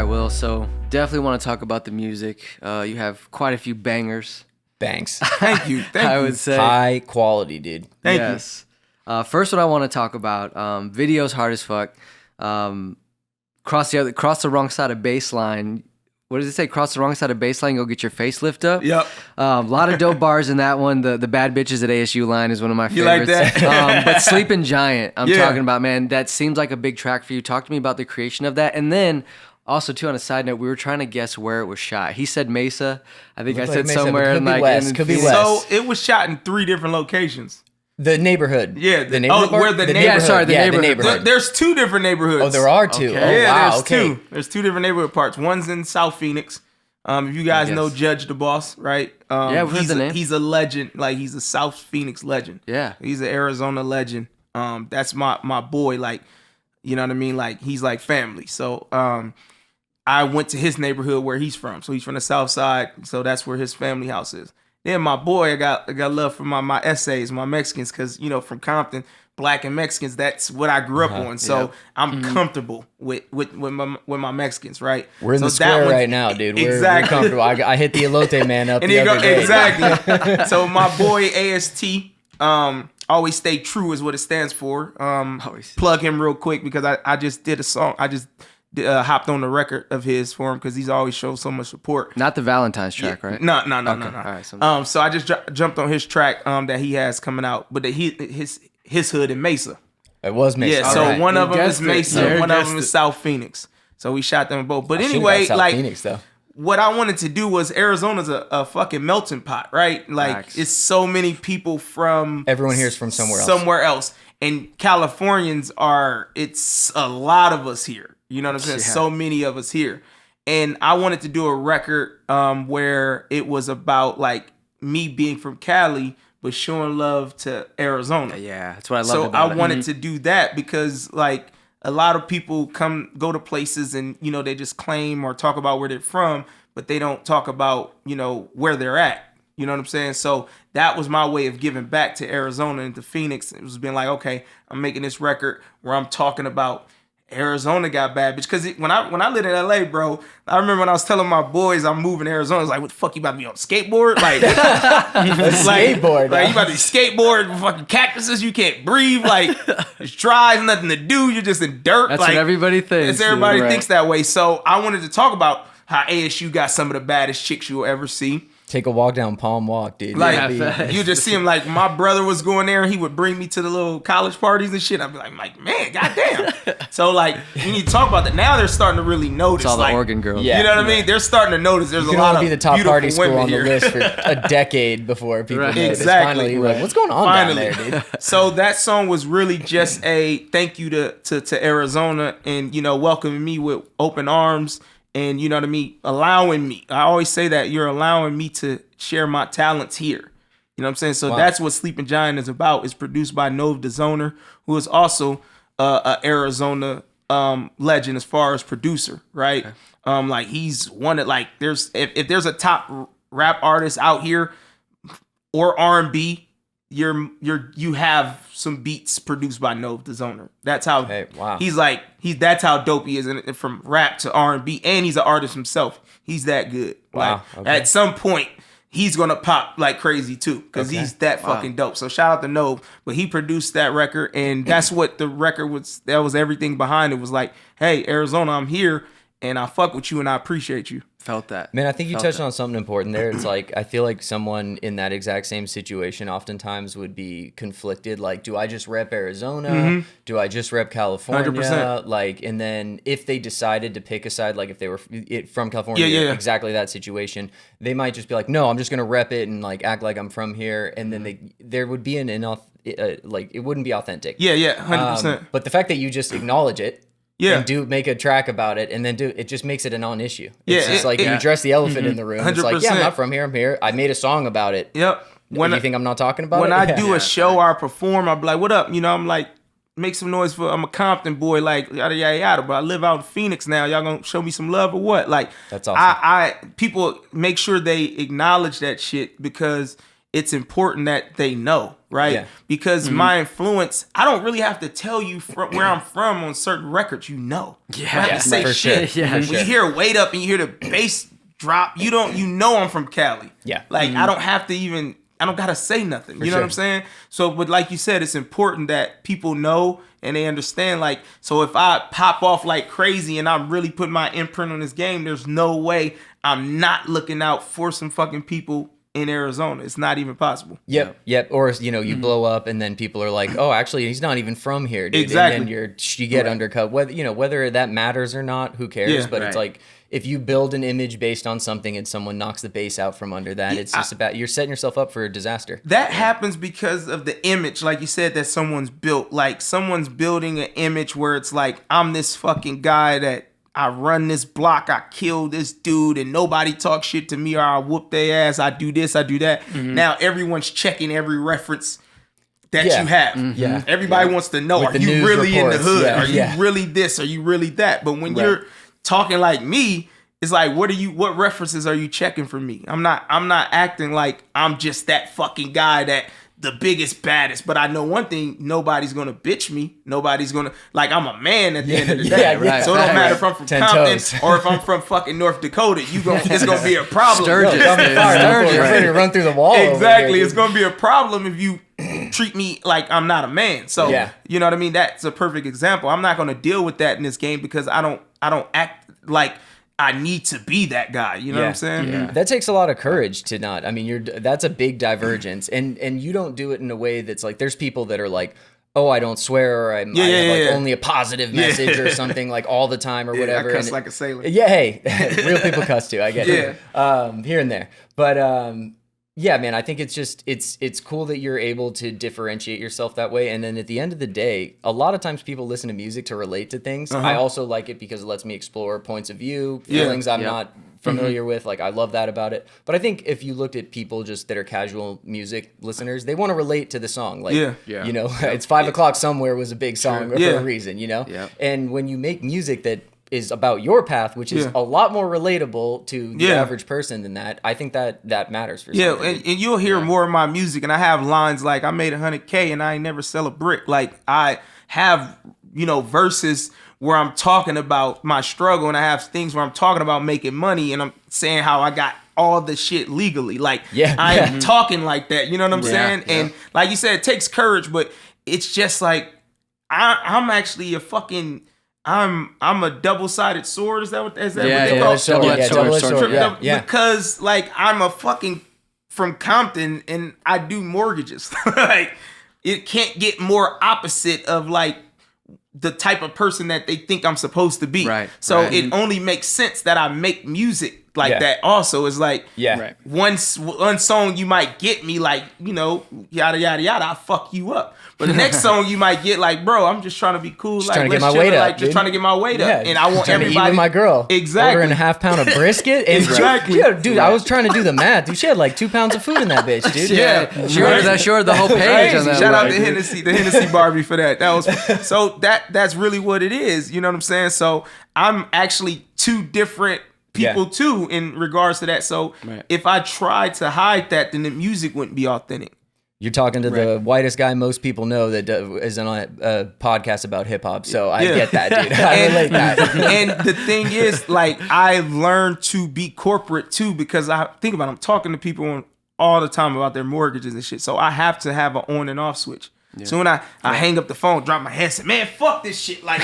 Will. So definitely want to talk about the music. You have quite a few bangers. Bangs. Thank you. I would say High quality, dude. Thank yes. First, what I want to talk about, video's hard as fuck. Cross the wrong side of baseline. What does it say? Cross the wrong side of baseline, go get your facelift up. Yep. A lot of dope bars in that one. The Bad Bitches at ASU line is one of my You favorites. like that? But Sleepin' Giant, I'm Yeah. talking about, man. That seems like a big track for you. Talk to me about the creation of that. And then also, too, on a side note, we were trying to guess where it was shot. He said Mesa. I think I Looked said like Mesa, somewhere but in could be like West, in could be Phoenix. West. So it was shot in 3 different locations. The neighborhood. Yeah, The neighborhood. where the neighborhood. Yeah, sorry, the neighborhood. There's 2 different neighborhoods. Oh, there are 2. Okay. Oh, Yeah, wow. there's Okay. 2. There's 2 different neighborhood parts. One's in South Phoenix. If you guys know Judge the Boss, right? Yeah, we've heard the name. He's a legend. Like, he's a South Phoenix legend. Yeah. He's an Arizona legend. That's my boy. Like, you know what I mean? Like, he's like family. So I went to his neighborhood where he's from. So he's from the South Side. So that's where his family house is. Then my boy, I got love for my essays, my Mexicans, because, you know, from Compton, Black and Mexicans, that's what I grew up on. So I'm comfortable with my Mexicans, right? We're in so the square right now, dude. We're comfortable. I hit the elote man up and the other day. Exactly. So my boy AST, always stay true is what it stands for. Plug him real quick because I just did a song. I just hopped on the record of his for him because he's always shown so much support. Not the Valentine's track, right? No. All right, So I just jumped on his track that he has coming out, but his hood in Mesa. It was Mesa. Yeah, so All right. one of You them is guessed it. Mesa, Yeah, one of guessed them it. is South Phoenix. So we shot them both. But I should've anyway, got South like Phoenix, though. what I wanted to do was Arizona's a fucking melting pot, right? Like Facts. it's so many people from Everyone here is from somewhere else. And Californians it's a lot of us here. You know what I'm saying? Yeah. So many of us here. And I wanted to do a record where it was about like me being from Cali, but showing love to Arizona. Yeah, that's what I love So about I it. wanted to do that because like a lot of people go to places and, you know, they just claim or talk about where they're from, but they don't talk about, you know, where they're at. You know what I'm saying? So that was my way of giving back to Arizona and to Phoenix. It was being like, okay, I'm making this record where I'm talking about Arizona got bad bitch. Because when I lived in LA, bro, I remember when I was telling my boys I'm moving to Arizona, I was like, what the fuck, you about to be on a skateboard? Like, skateboard, like you about to skateboard with fucking cactuses, you can't breathe, like it's dry, there's nothing to do, you're just in dirt. That's like, what everybody thinks. Everybody dude, thinks that way. So I wanted to talk about how ASU got some of the baddest chicks you'll ever see. Take a walk down Palm Walk, dude. Like Yeah, you just see him. Like my brother was going there, and he would bring me to the little college parties and shit. I'd be like, man, goddamn. So like, we need to talk about that. Now they're starting to really notice. It's all like, the Oregon girls. Yeah. You know what I mean? They're starting to notice. There's You a can lot only of be the top beautiful party school women on the here. list for a decade before people Right. notice. Exactly. Finally, you're like, what's going on Finally. down there, dude? So that song was really just a thank you to Arizona and, you know, welcoming me with open arms and, you know what I mean, allowing me. I always say that you're allowing me to share my talents here. You know what I'm saying? So that's what Sleepin' Giant is about. It's produced by Nove Dezoner, who is also a Arizona legend as far as producer, right? Okay. Like he's one that like if there's a top rap artist out here or R&B, you have some beats produced by Nove Dezoner. That's how that's how dope he is, and from rap to R&B, and he's an artist himself. He's that good. Wow. Like at some point, he's gonna pop like crazy too, because he's that fucking dope. So shout out to Nove, but he produced that record, and that's what the record was. That was everything behind it. Was like, hey, Arizona, I'm here, and I fuck with you, and I appreciate you. Felt that. Man, I think you touched on something important there. It's like, I feel like someone in that exact same situation oftentimes would be conflicted. Like, do I just rep Arizona? Mm-hmm. Do I just rep California? 100%. Like, and then if they decided to pick a side, like if they were from California, exactly that situation, they might just be like, no, I'm just going to rep it and like act like I'm from here. And then there would be like, it wouldn't be authentic. Yeah, 100%. But the fact that you just acknowledge it, yeah, and make a track about it, and then it just makes it a non-issue. Yeah, It's just like you address the elephant in the room. 100%. It's like, yeah, I'm not from here. I'm here. I made a song about it. Yep. Do you think I'm not talking about when it? I do a show or I perform, I'll be like, what up? You know, I'm like, make some noise for, I'm a Compton boy, like, yada, yada, yada. But I live out in Phoenix now. Y'all gonna show me some love or what? Like, that's awesome. People make sure they acknowledge that shit because it's important that they know, right? Yeah. Because my influence, I don't really have to tell you from where I'm from on certain records, you know. Yeah. I have to say for shit. sure. Yeah, When for you hear Wait Up and you hear the bass drop, you know I'm from Cali. Yeah. Like I don't have to even, I don't gotta say nothing. You know what I'm saying? So, but like you said, it's important that people know and they understand. Like, so if I pop off like crazy and I'm really putting my imprint on this game, there's no way I'm not looking out for some fucking people in Arizona. It's not even possible. Yep. Or you blow up and then people are like, oh, actually, he's not even from here, dude. Exactly. And then you get undercut. Whether that matters or not, who cares? Yeah, but it's like, if you build an image based on something and someone knocks the base out from under that, it's just about, you're setting yourself up for a disaster. That happens because of the image, like you said, that someone's built. Like someone's building an image where it's like, I'm this fucking guy that I run this block, I kill this dude, and nobody talks shit to me, or I whoop their ass, I do this, I do that. Now everyone's checking every reference that you have. Yeah. Everybody wants to know, With are the you news really reports. in the hood? Yeah, Are you really this? Are you really that? But when you're talking like me, it's like, what references are you checking for me? I'm not acting like I'm just that fucking guy that the biggest, baddest. But I know one thing, nobody's gonna bitch me. Nobody's gonna, like, I'm a man at the end of the day. right. So it don't matter if I'm from 10 Compton toes. or if I'm from fucking North Dakota. It's gonna be a problem. Sturgis. You're ready to run through the wall. Exactly. It's gonna be a problem if you treat me like I'm not a man. So you know what I mean? That's a perfect example. I'm not gonna deal with that in this game because I don't act like I need to be that guy. You know what I'm saying? Yeah. That takes a lot of courage to not. I mean, that's a big divergence, and you don't do it in a way that's like. There's people that are like, oh, I don't swear, or I have only a positive message or something like all the time or whatever. I cuss like a sailor. Yeah, hey, real people cuss too. I get it. Here and there, but yeah, man, I think it's just it's cool that you're able to differentiate yourself that way. And then at the end of the day, a lot of times people listen to music to relate to things. I also like it because it lets me explore points of view, feelings I'm not familiar with. Like, I love that about it. But I think if you looked at people just that are casual music listeners, they want to relate to the song. Like, you know, it's 5 o'clock somewhere was a big song for a reason, you know? And when you make music that is about your path, which is a lot more relatable to the average person than that, I think that matters for some and you'll hear more of my music, and I have lines like, I made $100K and I ain't never sell a brick. Like, I have, verses where I'm talking about my struggle, and I have things where I'm talking about making money, and I'm saying how I got all the shit legally. Like, I am talking like that, you know what I'm saying? And like you said, it takes courage, but it's just like, I'm actually a fucking... I'm a double-sided sword. Is that what they call it? Double-edged sword. Because like I'm a fucking from Compton and I do mortgages. Like it can't get more opposite of like the type of person that they think I'm supposed to be. Right. So it only makes sense that I make music like that. Also, it's like one song you might get me like yada yada yada. I fuck you up. But the next song you might get like, bro, I'm just trying to be cool. Just like, trying to get my weight up. Just trying to get my weight up. And I want everybody. To eat with my girl. Exactly. Order a 1/2 pound of brisket. And dude, I was trying to do the math. Dude, she had like 2 pounds of food in that bitch, dude. She ordered the whole page on that. Shout out to the Hennessy Barbie for that. That was so that's really what it is. You know what I'm saying? So I'm actually two different people too in regards to that. So if I tried to hide that, then the music wouldn't be authentic. You're talking to the whitest guy most people know that is on a podcast about hip hop. So I get that, dude. I relate that. And the thing is, like, I learned to be corporate too because I think about it, I'm talking to people all the time about their mortgages and shit. So I have to have an on and off switch. So when I hang up the phone, drop my headset, man, fuck this shit. Like,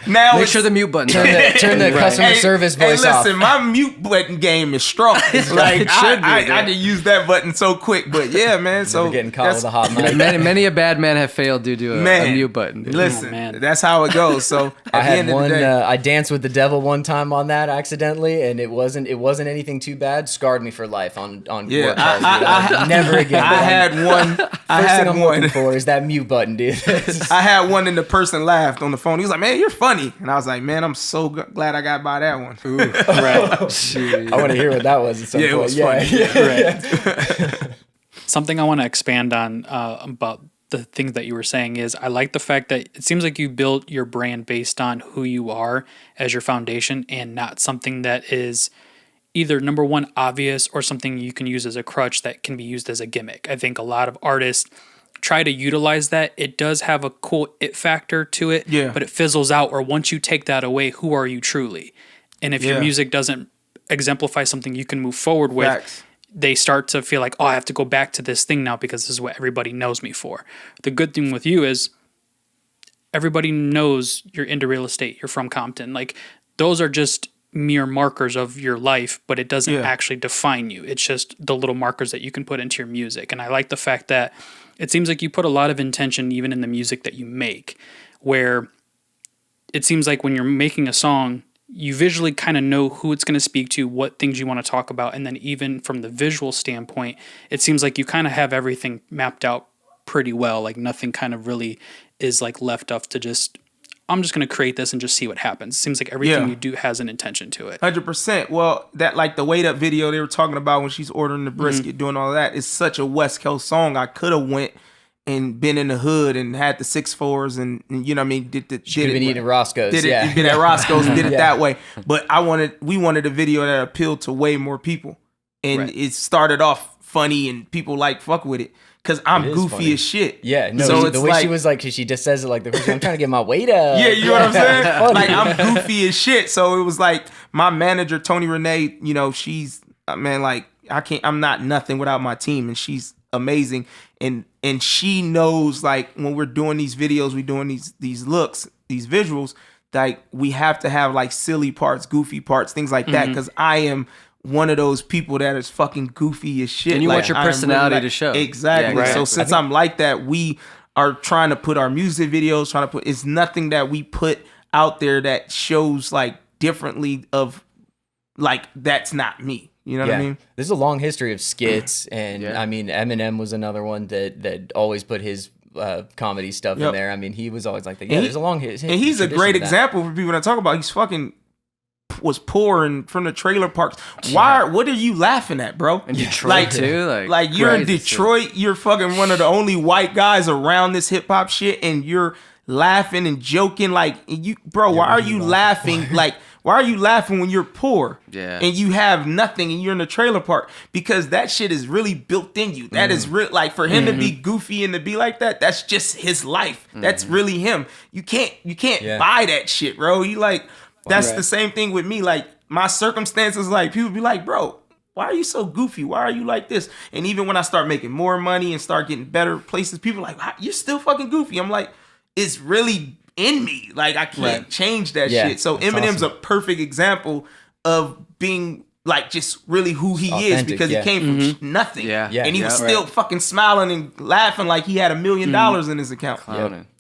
now make sure the mute button. Turn the customer service voice off. Listen, my mute button game is strong. Like, I can use that button so quick. But yeah, man. So getting caught with a hot mic. Many a bad man have failed due to a mute button. Dude. Listen, that's how it goes. So at the end of the day, I danced with the devil one time on that accidentally, and it wasn't anything too bad. Scarred me for life on work calls. Never again. I had one. First thing I'm looking for is that mute button, dude. I had one and the person laughed on the phone. He was like, man, you're funny. And I was like, man, I'm so glad I got by that one. Ooh, right. I want to hear what that was at some point. It was funny. Right. Something I want to expand on about the things that you were saying is I like the fact that it seems like you built your brand based on who you are as your foundation and not something that is either number one, obvious, or something you can use as a crutch that can be used as a gimmick. I think a lot of artists try to utilize that. It does have a cool it factor to it, but it fizzles out, or once you take that away, who are you truly? And if your music doesn't exemplify something you can move forward with, they start to feel like, oh, I have to go back to this thing now because this is what everybody knows me for. The good thing with you is everybody knows you're into real estate, you're from Compton. Like, those are just mere markers of your life, but it doesn't actually define you. It's just the little markers that you can put into your music. And I like the fact that it seems like you put a lot of intention even in the music that you make, where it seems like when you're making a song, you visually kind of know who it's going to speak to, what things you want to talk about. And then even from the visual standpoint, it seems like you kind of have everything mapped out pretty well. Like nothing kind of really is like left up to just, I'm just going to create this and just see what happens. It seems like everything you do has an intention to it. 100%. Well, that like the Wait Up video they were talking about when she's ordering the brisket, doing all that, is such a West Coast song. I could have went and been in the hood and had the 6'4s and you know what I mean, did been eating Roscoe's. Been at Roscoe's and did it that way. But we wanted a video that appealed to way more people. And it started off funny and people like fuck with it. Cause I'm goofy funny as shit. Yeah, no. So the way she was like, cause she just says it like the first time, I'm trying to get my weight up. Yeah, you know what I'm saying? Like I'm goofy as shit. So it was like my manager Tony Renee. You know, she's like I'm not nothing without my team, and she's amazing. And she knows like when we're doing these videos, we're doing these looks, these visuals. Like we have to have like silly parts, goofy parts, things like that. Cause I am one of those people that is fucking goofy as shit. And you want your personality to show. Exactly. Yeah, so since I'm like that, we are trying to put our music videos, it's nothing that we put out there that shows like differently of like, that's not me. You know what I mean? There's a long history of skits. And I mean, Eminem was another one that always put his comedy stuff in there. I mean, he was always like that. Yeah, there's a long history. And he's a great example for people to talk about. He's fucking was poor and from the trailer parks. What are you laughing at, bro? In Detroit too? Like you're in Detroit, you're fucking one of the only white guys around this hip hop shit and you're laughing and joking like you bro, why are you laughing? Like why are you laughing when you're poor? Yeah. And you have nothing and you're in a trailer park? Because that shit is really built in you. That is real, like for him to be goofy and to be like that, that's just his life. That's really him. You can't buy that shit, bro. You like that's the same thing with me. Like my circumstances, like people be like, bro, why are you so goofy? Why are you like this? And even when I start making more money and start getting better places, people are like, you're still fucking goofy. I'm like, it's really in me. Like I can't change that shit. So Eminem's a perfect example of being like just really who he is because he came from nothing. And he was still fucking smiling and laughing like he had $1 million in his account.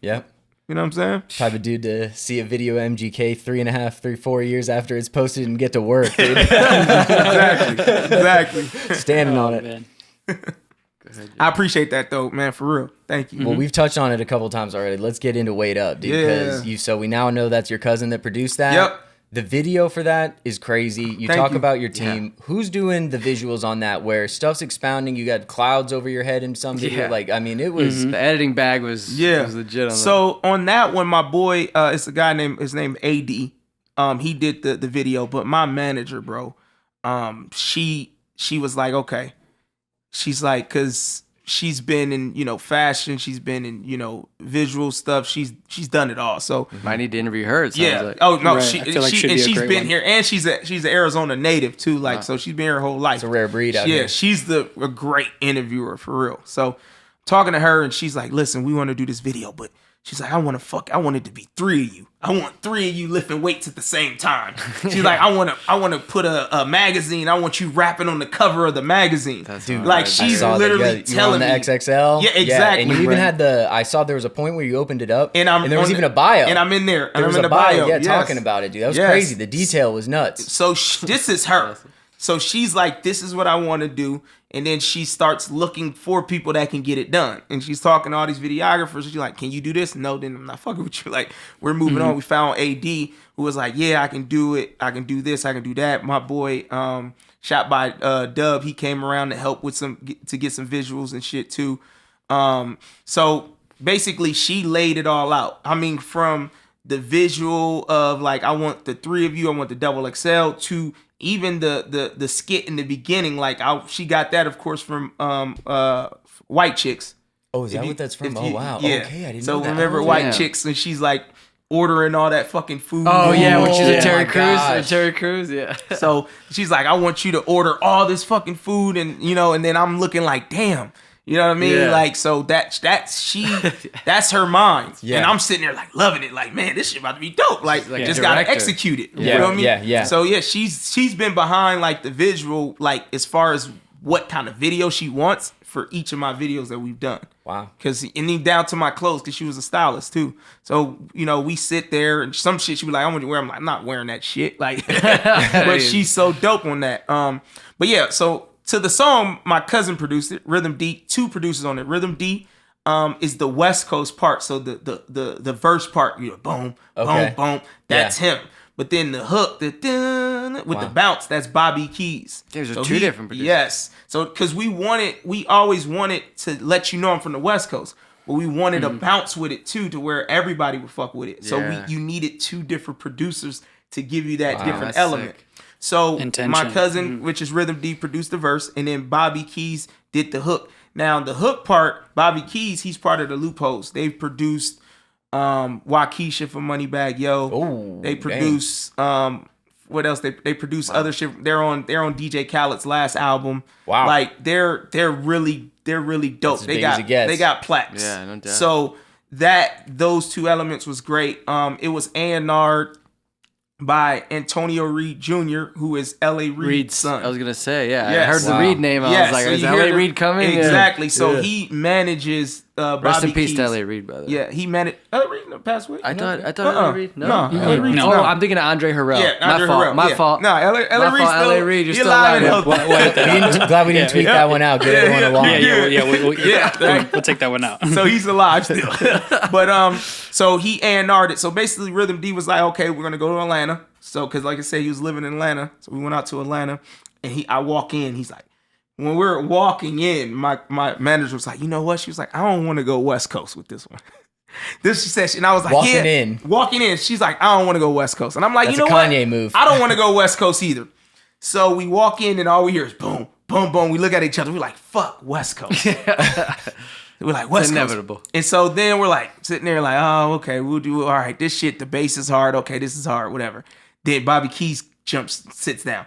Yeah. You know what I'm saying? Type of dude to see a video MGK 4 years after it's posted and get to work, dude. Exactly. Standing on it. Man. I appreciate that though, man, for real. Thank you. Well, we've touched on it a couple times already. Let's get into Wait Up, dude. Because so we now know that's your cousin that produced that. Yep. The video for that is crazy. You talk about your team. Who's doing the visuals on that where stuff's expounding? You got clouds over your head in some video. Like, I mean, it was... The editing bag was legit on that. So on that one, my boy, it's a guy his name AD. He did the video, but my manager, bro, she was like, okay. She's like, because she's been in, fashion. She's been in, visual stuff. She's done it all. So might need to interview her. It sounds like. Oh no, Right. she's been here, and she's an Arizona native too. Like, so she's been here her whole life. It's a rare breed out here. Yeah, she's a great interviewer for real. So talking to her, and she's like, listen, we want to do this video, but she's like, I want it to be 3 of you. I want 3 of you lifting weights at the same time. She's like, I want to put a magazine. I want you rapping on the cover of the magazine. Dude, like she's literally telling me. me. The XXL? Yeah, exactly. And you even had I saw there was a point where you opened it up and there was even a bio. And I'm in there. There was in a the bio. Yeah, talking about it, dude. That was crazy. The detail was nuts. So this is her. So she's like, this is what I want to do. And then she starts looking for people that can get it done. And she's talking to all these videographers. She's like, can you do this? No, then I'm not fucking with you. Like, we're moving on. We found AD who was like, yeah, I can do it. I can do this. I can do that. My boy, shot by Dub, he came around to help with to get some visuals and shit too. So basically she laid it all out. I mean, from the visual of like, I want the 3 of you, I want the double XL to even the skit in the beginning, like she got that of course from White Chicks. Oh, is that what that's from? Oh wow. Yeah. Okay, I didn't so know that. remember White Chicks, and she's like ordering all that fucking food. Oh yeah, when she's a Terry Crews. gosh. Terry Crews, yeah. So she's like, I want you to order all this fucking food, and and then I'm looking like, damn. You know what I mean? Yeah. Like, so that's her mind. Yeah. And I'm sitting there like loving it. Like, man, this shit about to be dope. Like just gotta director. execute it. You Yeah. know what I mean? Yeah. So yeah, she's been behind like the visual, like as far as what kind of video she wants for each of my videos that we've done. Wow. Cause and even down to my clothes, cause she was a stylist too. So, we sit there and some shit she be like, I want you to wear. I'm like, I'm not wearing that shit. Like but she's so dope on that. But yeah, so to the song, my cousin produced it, Rhythm D, 2 producers on it. Rhythm D is the West Coast part. So the verse part, boom, boom, boom, that's him. But then the hook, the dun, with the bounce, that's Bobby Keys. There's 2 different producers. Yes. So because we always wanted to let you know I'm from the West Coast, but we wanted a bounce with it too, to where everybody would fuck with it. So you needed 2 different producers to give you that different element. Sick. So Intention. my cousin, which is Rhythm D, produced the verse, and then Bobby Keys did the hook. Now the hook part, Bobby Keys, he's part of the Loopholes. They've produced Waukesha for Moneybagg Yo. Oh, they produce what else? They produce other shit. They're on DJ Khaled's last album. Wow. Like they're really dope. That's as big as it gets. They got plaques. Yeah, no doubt. So those 2 elements was great. It was A&R'd by Antonio Reed Jr., who is L.A. Reed's son. I was gonna say, yeah. Yes. I heard the Wow. Reed name. I was like, so is you L.A. hear Reed coming? Exactly. Yeah. So he manages Bobby Rest in peace Keys. to L.A. Reed, brother. Yeah, he managed. L.A. Reed passed away. I thought Uh-uh. L.A. Reed. No, L.A. Reed. No. Oh, I'm thinking of Andre Harrell. Yeah, Andre Harrell. My Yeah. fault. No, L.A. My Reed fault, still. L.A. Reed, you're still alive and alive. healthy. Glad we didn't tweet that one out. Get everyone along. We'll take that one out. So he's alive still. But so he A&R'd it. So basically Rhythm D was like, okay, we're gonna go to Atlanta. So cause like I said, he was living in Atlanta. So we went out to Atlanta, and I walk in, he's like, when we're walking in, my manager was like, you know what? She was like, I don't want to go West Coast with this one. This she said, and I was like, walking in. She's like, I don't want to go West Coast. And I'm like, That's you know a what? Kanye move. I don't want to go West Coast either. So we walk in, and all we hear is boom, boom, boom. We look at each other. We're like, fuck West Coast. We're like, West Coast. Inevitable. And so then we're like sitting there like, oh, okay, we'll do, all right, this shit, the bass is hard. Okay, this is hard, whatever. Then Bobby Keys sits down.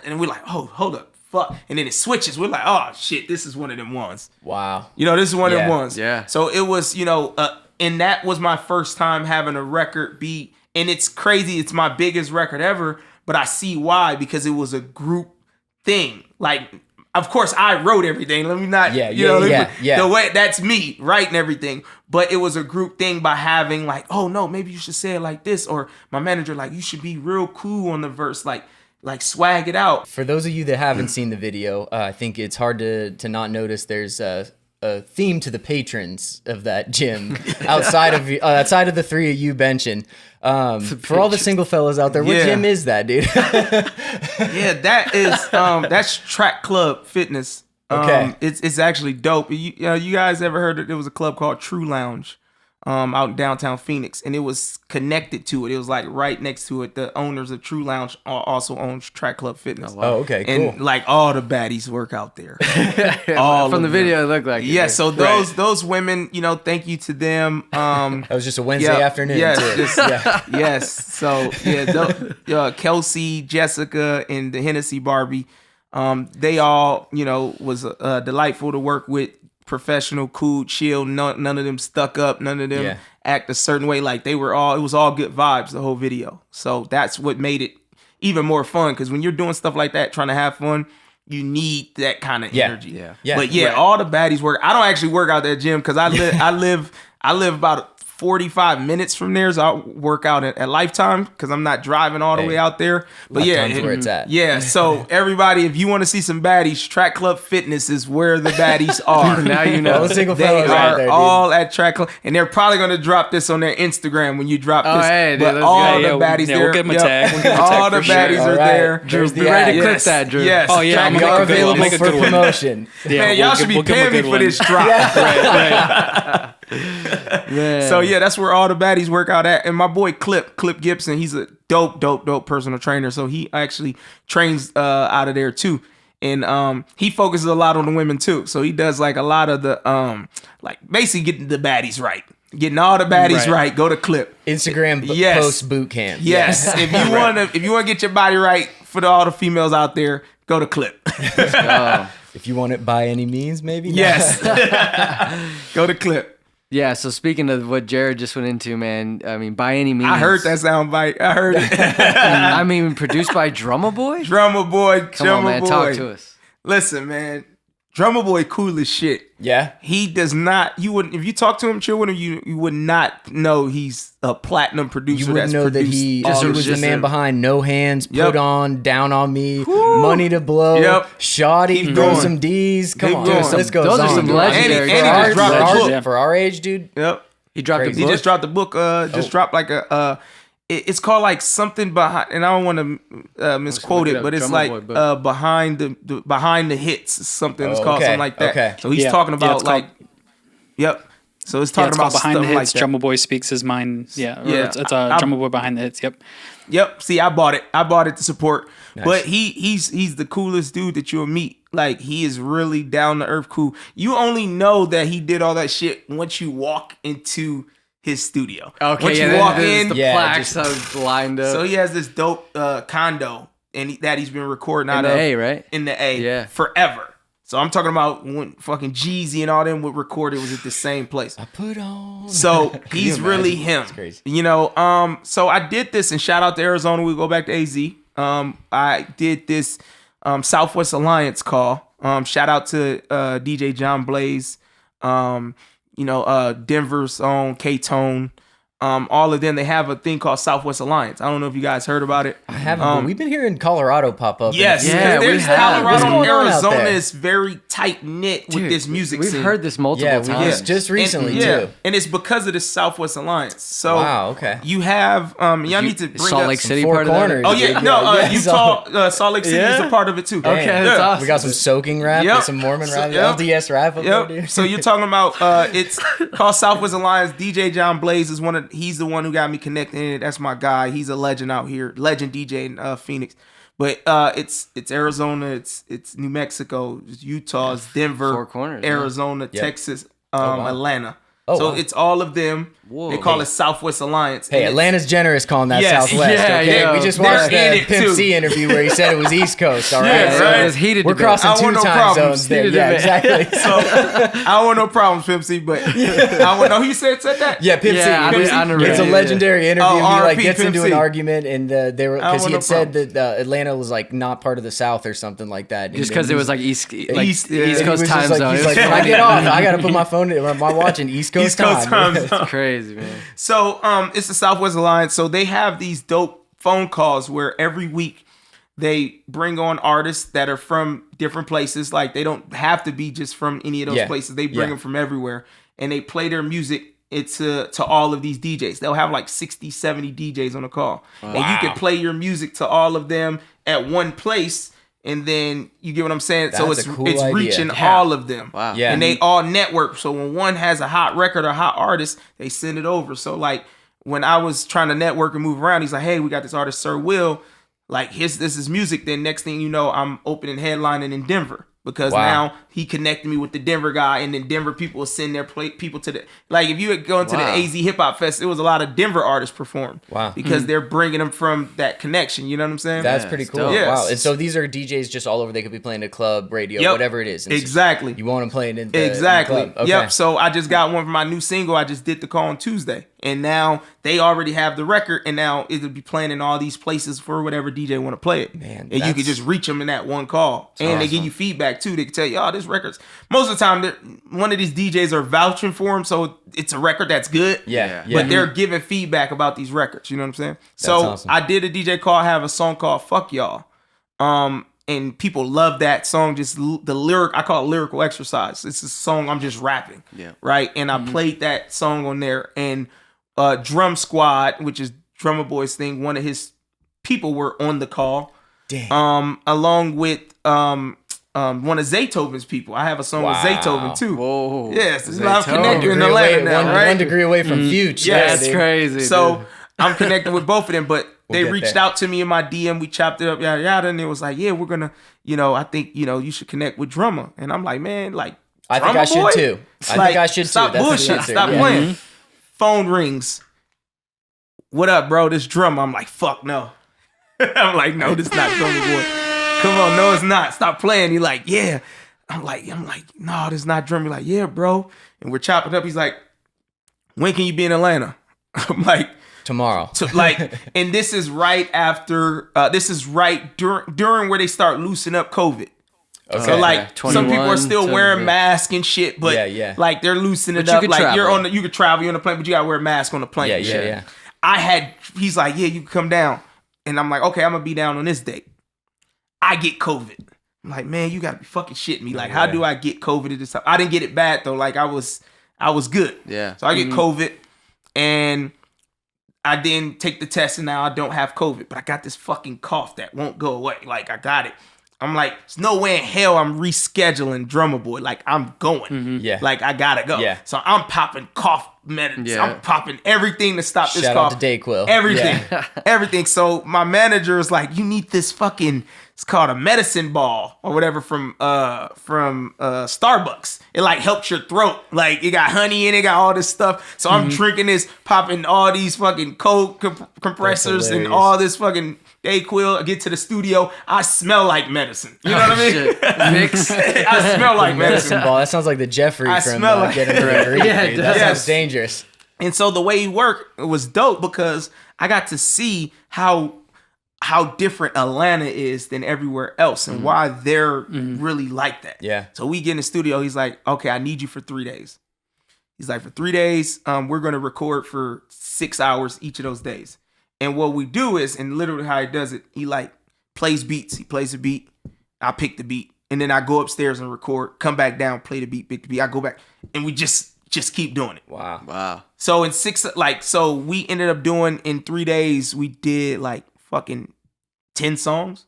And we're like, oh, hold up, fuck. And then it switches. We're like, oh, shit, this is one of them ones. Wow. This is one of them ones. Yeah. So it was, and that was my first time having a record be, and it's crazy. It's my biggest record ever, but I see why, because it was a group thing. Like, of course, I wrote everything. Let me not, the way that's me writing everything. But it was a group thing by having like, oh no, maybe you should say it like this, or my manager like, you should be real cool on the verse, like swag it out. For those of you that haven't seen the video, I think it's hard to not notice there's a theme to the patrons of that gym outside of the 3 of you benching. For all the single fellas out there, what gym is that, dude? Yeah, that is that's Track Club Fitness. Okay. It's actually dope. You guys ever heard that there was a club called True Lounge out in downtown Phoenix, and it was connected to it. It was like right next to it. The owners of True Lounge also owns Track Club Fitness. Oh, okay, cool. And like all the baddies work out there. From the video, it looked like it. Yeah, so those women, thank you to them. That was just a Wednesday afternoon. Yes. So Kelsey, Jessica, and the Hennessy Barbie, they all was delightful to work with. Professional, cool, chill. None of them stuck up. None of them act a certain way. Like it was all good vibes, the whole video. So that's what made it even more fun. Because when you're doing stuff like that, trying to have fun, you need that kind of energy. Yeah. But all the baddies work. I don't actually work out that gym because I live about 45 minutes from there, so I work out at Lifetime because I'm not driving all the way out there. But Lifetime's where it's at. Yeah, so everybody, if you want to see some baddies, Track Club Fitness is where the baddies are. Now you know. All the single They fellas are out there, all at Track Club, and they're probably going to drop this on their Instagram when you drop this. Hey, dude, but let's all go. the baddies there. We'll give them a tag. We'll give them a tag all the for sure. baddies are there. Drew, Be ready to clip that, Drew. Yes. Oh, yeah, We Make are a good one. available Make a for good one. promotion. Man, y'all should be paying me for this drop. Man. So yeah, that's where all the baddies work out at. And my boy Clip Gibson, he's a dope personal trainer. So he actually trains out of there too. And he focuses a lot on the women too. So he does like a lot of the like basically getting the baddies right. Getting all the baddies right. Go to Clip. Instagram post boot camp. Yes. If you wanna get your body right for all the females out there, go to Clip. If you want it by any means, maybe. Yes. Go to Clip. Yeah, so speaking of what Jared just went into, man, I mean, by any means. I heard that sound bite. I heard it. I mean, produced by Drummer Boy? Drummer Boy. Come on, man, talk to us. Listen, man. Drummer Boy cool as shit. Yeah. He does not, if you talk to him, chill with him, you would not know he's a platinum producer. You wouldn't know that he was the man behind No Hands, Put On, Down on Me, Money to Blow, Shoddy, Throw Some D's. Come on, dude, this goes on. Those are some legendary. And he just dropped a book. For our age, dude. Yep. He dropped a book? He just dropped the book. Dropped like a, it's called like something behind, and I don't want to misquote it, but it's like behind the hits, something. It's called something like that. Okay. So he's talking about like, So it's talking about behind stuff the hits. like that. Drummer Boy speaks his mind. Yeah. It's Drummer Boy behind the hits. Yep. See, I bought it to support. Nice. But he's the coolest dude that you'll meet. Like, he is really down to earth cool. You only know that he did all that shit once you walk into his studio. Okay, once you walk in, the plaques lined up. So he has this dope condo that he's been recording out of. In the A, right? In the A. Forever. So I'm talking about when fucking Jeezy and all them would record, it was at the same place. I put on. So he's really him. That's crazy. You know, so I did this, and shout out to Arizona. We go back to AZ. I did this Southwest Alliance call. Shout out to DJ John Blaze. Denver's own K-Tone. All of them, they have a thing called Southwest Alliance. I don't know if you guys heard about it. I haven't, but we've been hearing Colorado pop up. Yes, there's Colorado and Arizona is very tight knit with this music scene. We've heard this multiple times. Just recently too. And it's because of the Southwest Alliance. So you have y'all need to bring Salt up Lake City Four part corners. of that. Utah, Salt Lake City is a part of it too. Okay, that's awesome. We got some soaking rap, and some Mormon rap, LDS rap up there, dude. So you're talking about it's called Southwest Alliance. DJ John Blaze is he's the one who got me connected in it. That's my guy. He's a legend out here, legend DJ in Phoenix. But it's Arizona, it's New Mexico, it's Utah, it's Denver, Four corners, Arizona, Texas, wow. Atlanta. So it's all of them. Whoa. They call it Southwest Alliance. Hey, Atlanta's generous calling that Southwest. Yeah, we just watched the Pimp C interview where he said it was East Coast. All right, it was heated. We're crossing two time zones there. Yeah, exactly. So I don't want no problems, Pimp C, but I want know who said that. Yeah, Pimp C. It's a legendary interview. He like gets into an argument, and they were because he had said that Atlanta was like not part of the South or something like that. Just because it was like East Coast time zone. He's like, when I get off, I gotta put my phone in my watch in East Coast time. That's crazy, man. So it's the Southwest Alliance. So they have these dope phone calls where every week they bring on artists that are from different places. Like, they don't have to be just from any of those places. They bring them from everywhere, and they play their music to all of these DJs. They'll have like 60, 70 DJs on the call. Wow. And you can play your music to all of them at one place. And then you get what I'm saying? That's so it's reaching all of them. Wow. Yeah. And they all network. So when one has a hot record or hot artist, they send it over. So like when I was trying to network and move around, he's like, hey, we got this artist, Sir Will. Like, this is music. Then next thing you know, I'm opening headlining in Denver. Because now he connected me with the Denver guy, and then Denver people will send their people to the, like, if you had gone to the AZ Hip Hop Fest, it was a lot of Denver artists performed. Wow. Because they're bringing them from that connection. You know what I'm saying? That's pretty cool. Yes. Wow. And so these are DJs just all over. They could be playing a club, radio, whatever it is. Exactly. You want them playing in the club. Okay. Yep. So I just got one for my new single. I just did the call on Tuesday. And now they already have the record, and now it'll be playing in all these places for whatever DJ want to play it. Man, and you can just reach them in that one call. And awesome. They give you feedback too. They can tell you, oh, this record's, most of the time, one of these DJs are vouching for them, so it's a record that's good. Yeah. But they're giving feedback about these records. You know what I'm saying? So awesome. I did a DJ call. I have a song called Fuck Y'all. And people love that song. Just the lyric, I call it lyrical exercise. It's a song I'm just rapping. Yeah. Right? And I played that song on there, and Drum Squad, which is Drummer Boy's thing, one of his people were on the call. Damn. Along with one of Zaytoven's people. I have a song with Zaytoven too. Whoa. Yes, there's a lot of connecting in Atlanta now, right? 1 degree away from Fuge. Yes, that's crazy. So I'm connected with both of them, but they reached out to me in my DM. We chopped it up, yada yada, and it was like, yeah, we're gonna, I think, you should connect with Drummer. And I'm like, man, like, I think I should too. I think I should too. Stop bullshit. Stop playing. Phone rings. What up, bro? This Drummer. I'm like, fuck no. I'm like, no, this not Drummer Boy. Come on, no, it's not. Stop playing. He like, yeah. I'm like, no, this not Drummer. He's like, yeah, bro. And we're chopping up. He's like, when can you be in Atlanta? I'm like, tomorrow. And this is right after. This is right during where they start loosening up COVID. Okay. So like some people are still wearing masks and shit, but like they're loosening it up. Like travel. You could travel, you're on the plane, but you gotta wear a mask on the plane. Yeah. He's like, yeah, you can come down. And I'm like, okay, I'm gonna be down on this date. I get COVID. I'm like, man, you gotta be fucking shitting me. Like, how do I get COVID at this time? I didn't get it bad though. Like I was good. Yeah. So I get COVID and I didn't take the test and now I don't have COVID, but I got this fucking cough that won't go away. Like I got it. I'm like, there's no way in hell I'm rescheduling Drummer Boy. Like, I'm going. Yeah. Like, I gotta go. Yeah. So I'm popping cough medicines. Yeah. I'm popping everything to stop this cough. Shout out to Dayquil. Everything. Yeah. Everything. So my manager is like, you need this fucking, it's called a medicine ball or whatever from Starbucks. It like helps your throat. Like, it got honey in it, got all this stuff. So I'm drinking this, popping all these fucking cold compressors and all this fucking Dayquil. I get to the studio, I smell like medicine. You know what I mean? Mix. I smell like medicine. Ball. That sounds like the Jeffrey from Get Him Ready. Yeah, that sounds dangerous. And so the way he worked was dope because I got to see how different Atlanta is than everywhere else and why they're really like that. Yeah. So we get in the studio. He's like, okay, I need you for 3 days. He's like, for 3 days, we're going to record for 6 hours each of those days. And what we do is, and literally how he does it, he like plays beats. He plays a beat. I pick the beat. And then I go upstairs and record, come back down, play the beat, pick the beat. I go back and we just keep doing it. Wow. So in so we ended up doing in 3 days, we did like fucking 10 songs.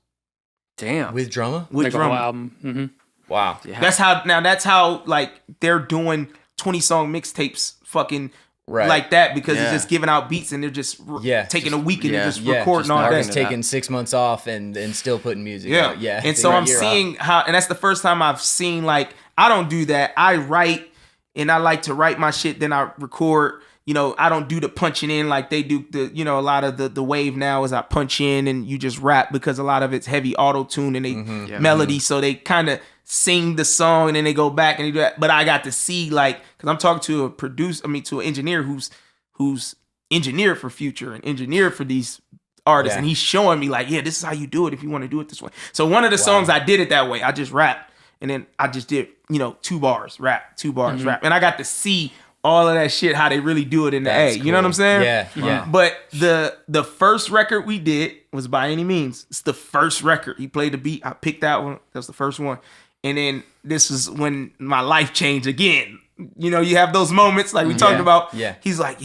Damn. With drummer? With like drummer. A whole album. Mm-hmm. Wow. Yeah. That's how like they're doing 20 song mixtapes fucking like that because they're just giving out beats and they're just taking a week and they're just recording all that. Taking 6 months off and still putting music out. Yeah. And so I'm seeing how, and that's the first time I've seen like, I don't do that. I write and I like to write my shit, then I record. You know, I don't do the punching in like they do a lot of the wave now is I punch in and you just rap because a lot of it's heavy auto-tune and they melody. So they kind of sing the song and then they go back and they do that. But I got to see like, cause I'm talking to to an engineer who's engineered for Future and engineered for these artists. And he's showing me like, this is how you do it if you want to do it this way. So one of the songs I did it that way. I just rapped and then I just did, 2 bars, rap, 2 bars, rap. And I got to see all of that shit, how they really do it in the A. Cool. You know what I'm saying? Yeah. But the first record we did was By Any Means. It's the first record. He played the beat. I picked that one. That was the first one. And then this is when my life changed again. You have those moments like we talked about. Yeah. He's like,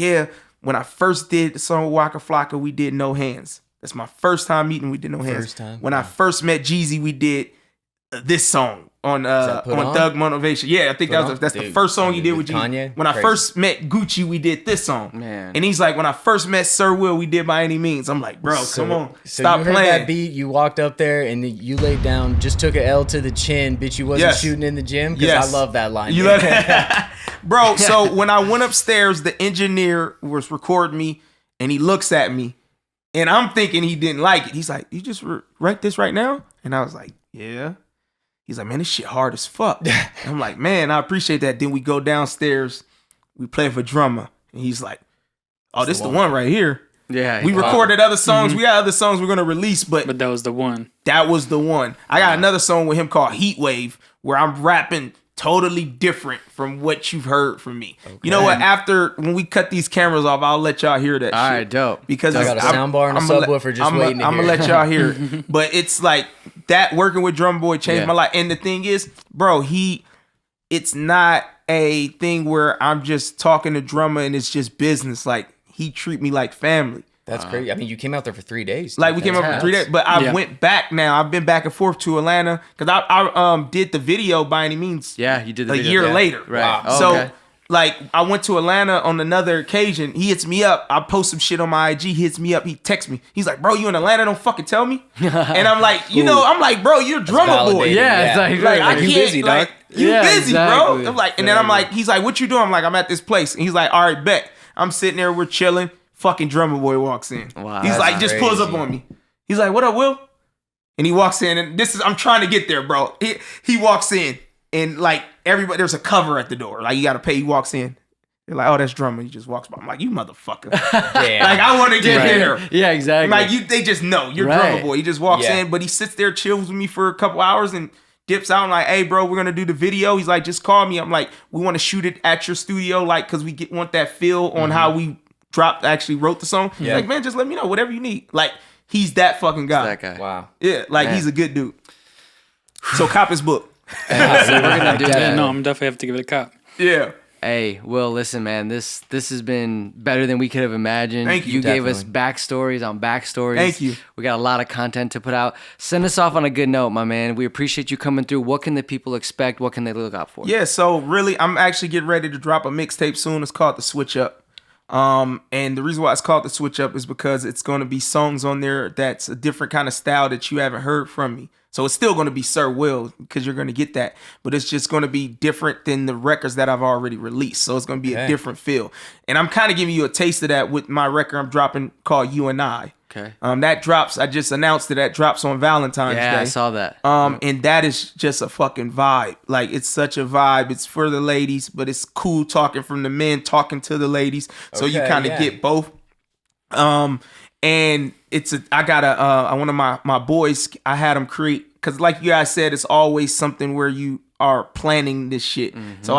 when I first did the song with Waka Flocka, we did No Hands. That's my first time meeting. We did No Hands. First time. When I first met Jeezy, we did this song. On Thug Motivation. Yeah, I think that's the first song he did with Kanye. When I first met Gucci, we did this song. Man. And he's like, when I first met Sir Will, we did By Any Means. I'm like, bro, come on. Stop you playing. Heard that beat, you walked up there and you laid down, just took an L to the chin, bitch, you wasn't shooting in the gym? Because I love that line. You bro, so when I went upstairs, the engineer was recording me and he looks at me and I'm thinking he didn't like it. He's like, you just write this right now? And I was like, yeah. He's like, man, this shit hard as fuck. I'm like, man, I appreciate that. Then we go downstairs, we play for drummer. And he's like, oh, this is the one right here. Yeah. We recorded other songs. We got other songs we're going to release, but that was the one. That was the one. I got another song with him called Heat Wave where I'm rapping totally different from what you've heard from me. Okay. You know what? When we cut these cameras off, I'll let y'all hear that. All shit. right, dope. Because I got a soundbar and a subwoofer just waiting to hear. I'm gonna let y'all hear it. But it's like that working with Drum Boy changed my life. And the thing is, bro, it's not a thing where I'm just talking to drummer and it's just business. Like he treat me like family. That's crazy. I mean, you came out there for 3 days. Like we came out for 3 days, but I went back now. I've been back and forth to Atlanta because I did the video By Any Means. Yeah, you did the video. A year later. Right. Wow. So Like, I went to Atlanta on another occasion. He hits me up. I post some shit on my IG. He hits me up. He texts me. He's like, bro, you in Atlanta? Don't fucking tell me. And I'm like, I'm like, bro, you're a drummer boy. Yeah. It's like I can't. You busy, dog. You busy, exactly. bro. I'm like, and then I'm like, he's like, what you doing? I'm like, I'm at this place. And he's like, all right, bet. I'm sitting there. We're chilling. Fucking drummer boy walks in. Wow, he's like, just pulls up on me. He's like, what up, Will? And he walks in, and I'm trying to get there, bro. He walks in, and like everybody, there's a cover at the door. Like, you got to pay. He walks in. They're like, oh, that's drummer. He just walks by. I'm like, you motherfucker. Damn. Like, I want to get there. Yeah, exactly. Like, they just know you're drummer boy. He just walks in, but he sits there, chills with me for a couple hours, and dips out. I'm like, hey, bro, we're gonna do the video. He's like, just call me. I'm like, we want to shoot it at your studio, like, cause we want that feel on how we actually wrote the song. He's like, man, just let me know whatever you need. Like, he's that fucking guy. That guy. Wow. Yeah, like he's a good dude. So cop his book. So we're gonna do that. No, I'm definitely have to give it a cop. Yeah. Hey, Will, listen, man, this has been better than we could have imagined. Thank you. You gave us backstories on backstories. Thank you. We got a lot of content to put out. Send us off on a good note, my man. We appreciate you coming through. What can the people expect? What can they look out for? Yeah, so really, I'm actually getting ready to drop a mixtape soon. It's called The Switch Up. And the reason why it's called The Switch Up is because it's going to be songs on there that's a different kind of style that you haven't heard from me. So it's still going to be Sir Will, because you're going to get that, but it's just going to be different than the records that I've already released. So it's going to be a different feel. And I'm kind of giving you a taste of that with my record I'm dropping called You and I. Okay. That drops. I just announced that drops on Valentine's Day. Yeah, I saw that. And that is just a fucking vibe. Like, it's such a vibe. It's for the ladies, but it's cool talking from the men talking to the ladies. So you kind of get both. And I got one of my boys, I had him create, because like you guys said, it's always something where you are planning this shit. Mm-hmm. So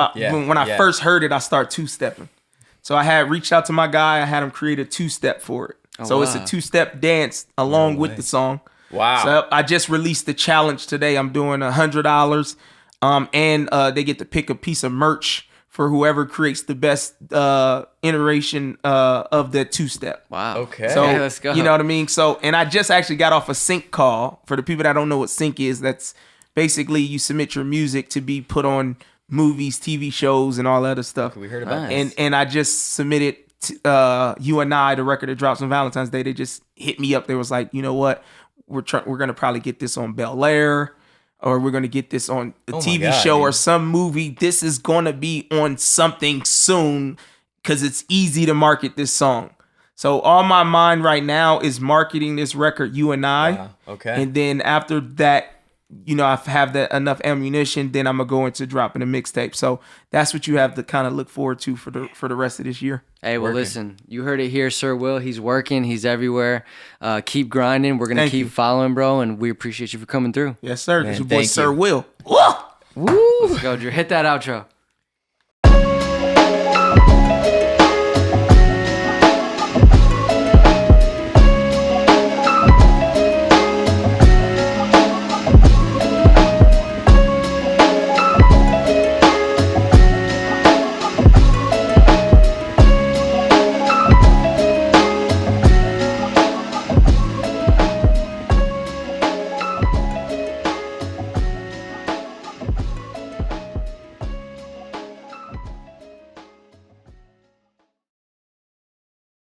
when I first heard it, I start two-stepping. So I had reached out to my guy, I had him create a two-step for it. So it's a two-step dance along with the song. Wow. So I just released the challenge today. I'm doing $100. And they get to pick a piece of merch for whoever creates the best iteration of the two-step. Wow. Okay. So, let's go. You know what I mean? So, and I just actually got off a sync call. For the people that don't know what sync is, that's basically you submit your music to be put on movies, TV shows, and all that other stuff. We heard about this. And I just submitted You and I, the record that drops on Valentine's Day. They just hit me up. They was like, you know what? We're going to probably get this on Bel Air, or we're going to get this on a TV show or some movie. This is going to be on something soon because it's easy to market this song. So all my mind right now is marketing this record, You and I. Wow. Okay. And then after that, I have that enough ammunition, then I'm going to go into dropping a mixtape. So that's what you have to kind of look forward to for the rest of this year. Hey, well, listen, you heard it here, Sir Will. He's working. He's everywhere. Keep grinding. We're going to keep following, bro, and we appreciate you for coming through. Yes, sir. It's your boy, Sir Will. Woo! Let's go, Drew. Hit that outro.